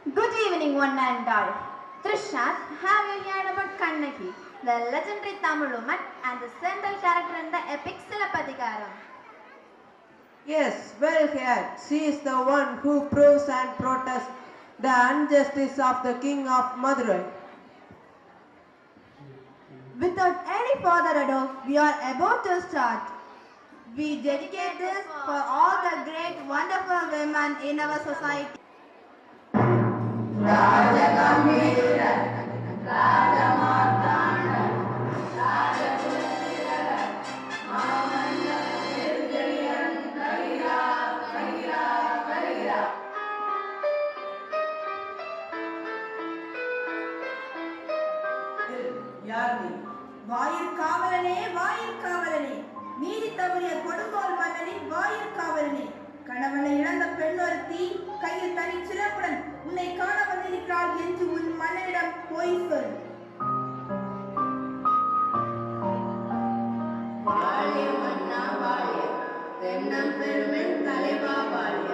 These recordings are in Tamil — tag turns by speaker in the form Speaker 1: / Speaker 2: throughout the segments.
Speaker 1: Good evening, one and all. Trishnath, have you heard about Kannaki, the legendary Tamil woman and the central character in the epic Silappatikaram?
Speaker 2: Yes, well heard. She is the one who proves and protests the injustice of the king of Madurai.
Speaker 1: Without any further ado, we are about to start. We dedicate this for all the great, wonderful women in our society.
Speaker 3: வாயிற்காவலனே வாயிற்காவலனே நீதி தவறிய கொடுங்கோல் மன்னனின் வாயிற்காவலனே கணவனை இழந்த பெண்ணொருத்தி கையில் தனி சிறப்புடன் உன்னை காண வந்திருக்கிறாள் என்று உன் மன்னனிடம் போய் சொல்.
Speaker 4: வாழிய மன்னா வாழிய தென்னம் பெருமென் தலைவா வாழிய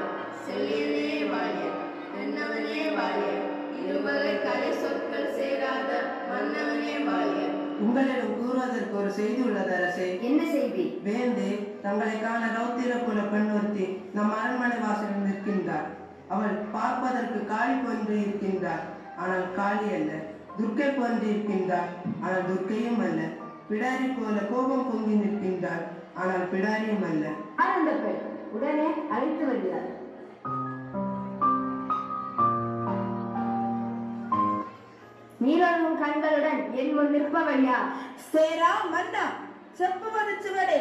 Speaker 4: செல்லியனே வாழிய தென்னவனே வாழிய இருவகை கலை சொற்கள் சேராத மன்னவனே வாழிய.
Speaker 2: உங்களிடம் கூறுவதற்கு ஒரு செய்தி உள்ளது அரசே.
Speaker 4: என்ன செய்தி?
Speaker 2: வேந்தே, தங்களை காண ரௌத்திர குல பெண் ஒருத்தி நம் அரண்மனை வாசலில் நிற்கின்றார். அவள் பார்ப்பதற்கு காளி போன்று இருக்கின்றார், ஆனால் காளி அல்ல. துர்க்கை போன்று இருக்கின்றார், ஆனால் துர்க்கையும் அல்ல. பிடாரி போல கோபம் பொங்கி நிற்கின்றார், ஆனால் பிடாரியும் அல்ல.
Speaker 4: ஆனந்த பெண் உடனே அழைத்து வருகிறார். நீரொழுகும் கண்களுடன் என் முன் நிற்பவழியா?
Speaker 3: சேரா மன்னா செப்புவது சுவடே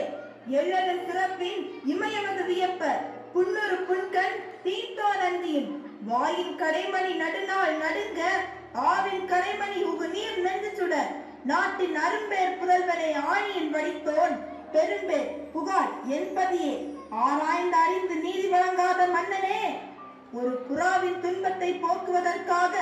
Speaker 3: எள்ளலின் சிறப்பின் இமயமது வியப்ப புன்னொரு புன்கண் தீர்த்தோ நந்தியும் வாயின் கரைமணி நடுநாள் நடுங்க ஆவின் கரைமணி உகு நீர் நெஞ்சு சுட நாட்டின் அரும்பேர் புதல்வனே ஆணியின் வடித்தோன் பெரும்பேர் புகார் என்பதையே ஆராய்ந்து அறிந்து நீதி வழங்காத மன்னனே, ஒரு புறாவின் துன்பத்தை போக்குவதற்காக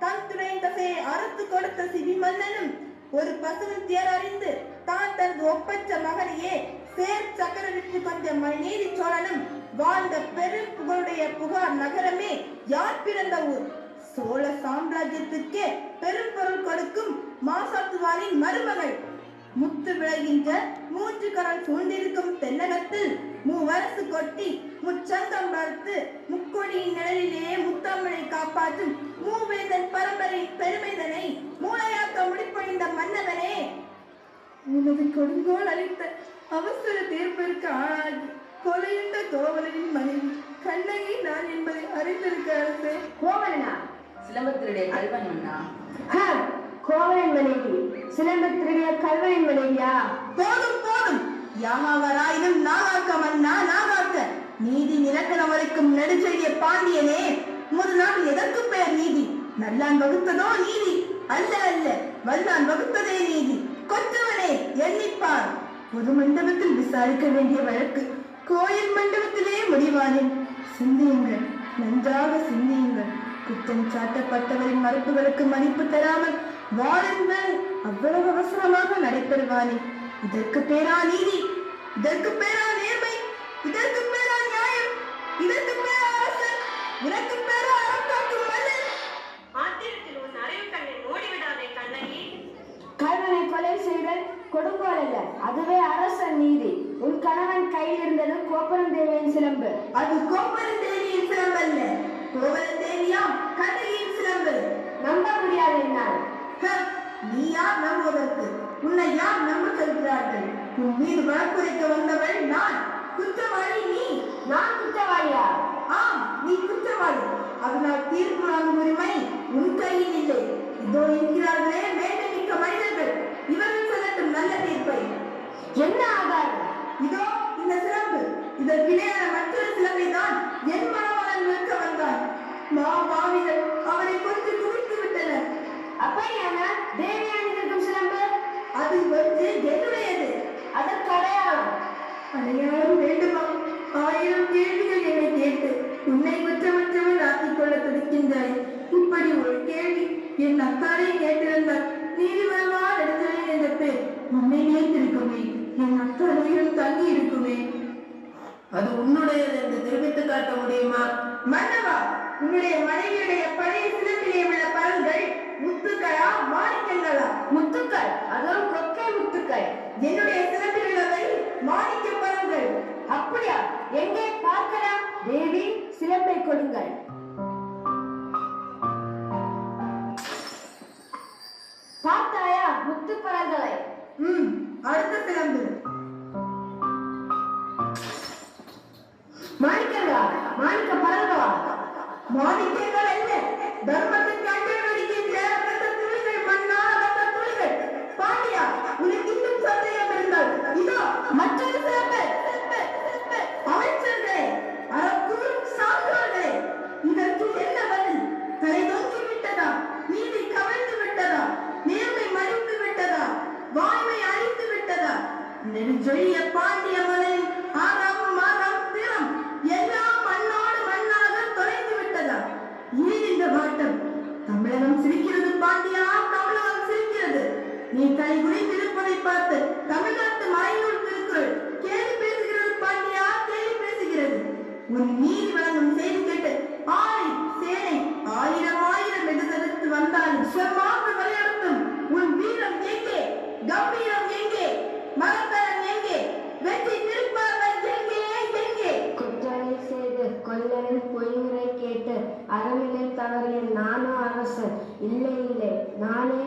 Speaker 3: தன் துணையின் தசையை அறுத்து கொடுத்த சிவி மன்னனும் ஒரு பசுவின் தேர் அறிந்து தான் தனது ஒப்பற்ற மகனையே சேர் சக்கரவிற்கு கொஞ்ச நீதி சோழனும் வாழ்ந்த பெரும் புகழுடைய புகார் நகரமே யார் பிறந்த ஊர்? சோழ சாம்ராஜ்யத்துக்கே பெரும் பொருள் கொடுக்கும் மாசாத்துவாரின் மருமகள். முத்து விளைகின்ற மூன்று கடல் சூழ்ந்திருக்கும் தென்னகத்தில் மூவரசு கொட்டி முச்சங்கம் வளர்த்து முக்கொடியின் நிழலிலே முத்தமிழை காப்பாற்றும் மூவேந்தன் பரம்பரை பெருமைதனை மூளையாக்க முடிப்பொழிந்த மன்னவனே, உனது கொடுங்கோல் அளித்த அவசர தீர்ப்பிற்கு ஆளாகி கொலையுண்ட கோவலனின் மனைவி கண்ணகி நான் என்பதை அறிந்திருக்க அரசே.
Speaker 4: கோவலனா? சிலம்பத்தினுடைய கல்வன் மன்னா. கோவலன் மனைவி சிலம்பத்தினுடைய கல்வனின் மனைவியா?
Speaker 3: போதும் போதும், யாகாவராயினும் நாகாக்க மன்னா நாகாக்க. நீதி நிலக்கணம் வரைக்கும் நெடுச்செழிய பாண்டியனே, உமது நாடு எதற்கு பெயர் நீதி? நல்லான் வகுத்ததோ நீதி? அல்ல அல்ல, வல்லான் வகுத்ததே நீதி. கொற்றவனே எண்ணிப்பார். பொது மண்டபத்தில் விசாரிக்க வேண்டிய வழக்கு கோயில் மண்டபத்திலே முடிவானேன். சிந்தியுங்கள், நன்றாக சிந்தியுங்கள். குற்றம் சாட்டப்பட்டவரின் மறுப்புகளுக்கு மதிப்பு தராமல் வாழுங்கள் அவ்வளவு அவசரமாக நடைபெறுவானே. இதற்கு பேரா நீதி? இதற்கு பேரா நேர்மை? இதற்கு பேரா நியாயம்? இதற்கு பேரா அரசன்? இதற்கு பேரா அரசாக்கும் மன்னன்?
Speaker 5: ஆத்திரத்தில் உன் அறிவு கண்ணை மூடிவிடாதே கண்ணகி.
Speaker 4: கல்வனை கொலை செய்தல் கொடுங்கோல் அல்ல, அதுவே அரசன் நீதி. உன் கணவன் கையில் இருந்தது கோப்பரன் தேவியின் சிலம்பு.
Speaker 3: அது கோப்பரன் தேவியின் சிலம்பு அல்ல, கோவலன் தேவியாம் கண்ணகியின் சிலம்பு.
Speaker 4: நம்ப முடியாது என்னால்.
Speaker 3: நீ யார் நம்புவதற்கு? உன்னை யார் நம்ப சொல்கிறார்கள்? உன் மீது வழக்குரைக்க வந்தவள் நான், குற்றவாளி நீ.
Speaker 4: நான் குற்றவாளியா?
Speaker 3: ஆம், நீ குற்றவாளி. அதனால் தீர்ப்பு வழங்கும் உரிமை உன் கையில் இல்லை. இதோ இருக்கிறார்களே வேண்டுமிக்க மனிதர்கள், இவர்கள் சொல்லட்டும் நல்ல தீர்ப்பை.
Speaker 4: என்ன ஆகாரம்?
Speaker 3: இதோ இந்த சிறப்பு. இதற்கிடையான மற்றொரு சிலம்பை தான் என் மனவளன் நிற்க வந்தான். மாபாவிகள் அவரை கொஞ்சம் குவித்து விட்டனர்.
Speaker 4: அப்படியான தேவியானிக்கும் சிலம்பு?
Speaker 3: அது வந்து என்னுடையது.
Speaker 4: அதற்கு அடையாளம்?
Speaker 3: அடையாளம் வேண்டுமா? 1000 கேள்விகள் என்னை கேட்டு உன்னை குற்றமற்றவன் ஆக்கிக் கொள்ள துடிக்கின்றாய். இப்படி ஒரு கேள்வி என் அக்காரை கேட்டிருந்தால் நீதிமன்றமா நெடுஞ்செழியன் என்ற பேர் உன்னை நினைத்திருக்குமே, என் அக்காரையும் தங்கி இருக்குமே.
Speaker 2: அது உன்னுடையது என்று தெரிவித்து காட்ட முடியுமா?
Speaker 3: மன்னவா, உன்னுடைய மனைவியுடைய பழைய மாணிக்கங்கள் அல்ல, தர்மத்திற்கு அஞ்சல் வடிக்கின்ற ரத்த துளிகள் மன்னா, ரத்த துளிகள். பாண்டியா, உனக்கு இன்னும் சந்தேகம் இருந்தால் இதோ மற்றொரு சிறப்பு. அமைச்சர்களே, அறக்கூறும் சான்றோர்களே, இதற்கு என்ன பதில்? தலை தொங்கி விட்டதா? நீதி கவிழ்ந்து விட்டதா? நேர்மை மறித்து விட்டதா? வாய்மை அழித்து விட்டதா? நெடுஞ்செழிய பாண்டிய மலை ஆறாம் மாதம் திறம் எல்லாம் மண்ணோடு மண்ணாக தொலைந்து விட்டதா? ஏன் இந்த வாட்டம்? தமிழகம் சிரிக்கிறது பாண்டியா, தமிழகம் சிரிக்கிறது. நீ கை குனிந்திருப்பதை பார்த்து தமிழ்நாட்டு மறைநூல் திருக்குறள் கேலி பேசுகிறது பாண்டியா, கேலி பேசுகிறது. உன் நீதி வழங்கும் செய்தி கேட்டு ஆய் சேனை ஆயிரம் எதிர்த்து வந்தாலும் செம்மாக விளையாடும். உன் வீரம் எங்கே? கம்பீரம் எங்கே? மரத்தரம் எங்கே? வெற்றி திருப்பார்கள் எங்கே? எங்கே?
Speaker 4: குற்றலை செய்து கொல்லனின் பொய்முறை கேட்டு அறமில்லை தவறிய நானோ அரசன். இல்லை இல்லை, நானே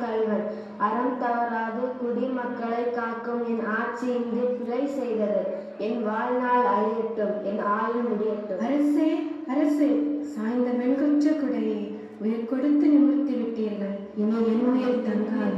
Speaker 4: கள்வன். அறம் தவறாது குடிமக்களை காக்கும் என் ஆட்சி இன்று பிழை செய்தது. என் வாழ்நாள் அழியட்டும், என் ஆயுள் முடியட்டும்.
Speaker 6: அரசே, சாய்ந்த வெண்கொற்ற குடையை உயிர் கொடுத்து நிமிர்த்தி விட்டீர்கள். இனி என் உயிர் தங்காது.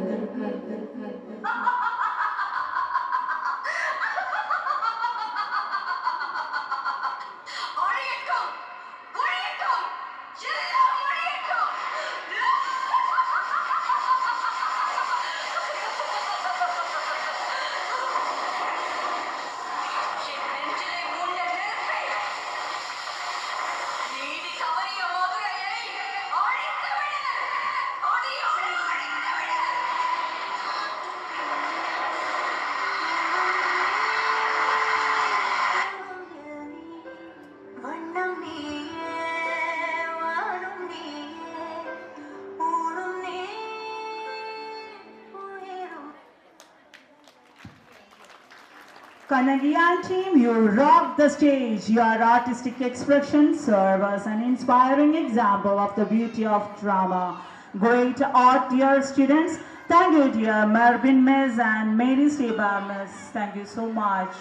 Speaker 7: Kannadiyan team, you rock the stage. Your artistic expressions serve as an inspiring example of the beauty of drama. Great art, dear students. Thank you, dear Marvin Miss and Mary Steba Miss. Thank you so much.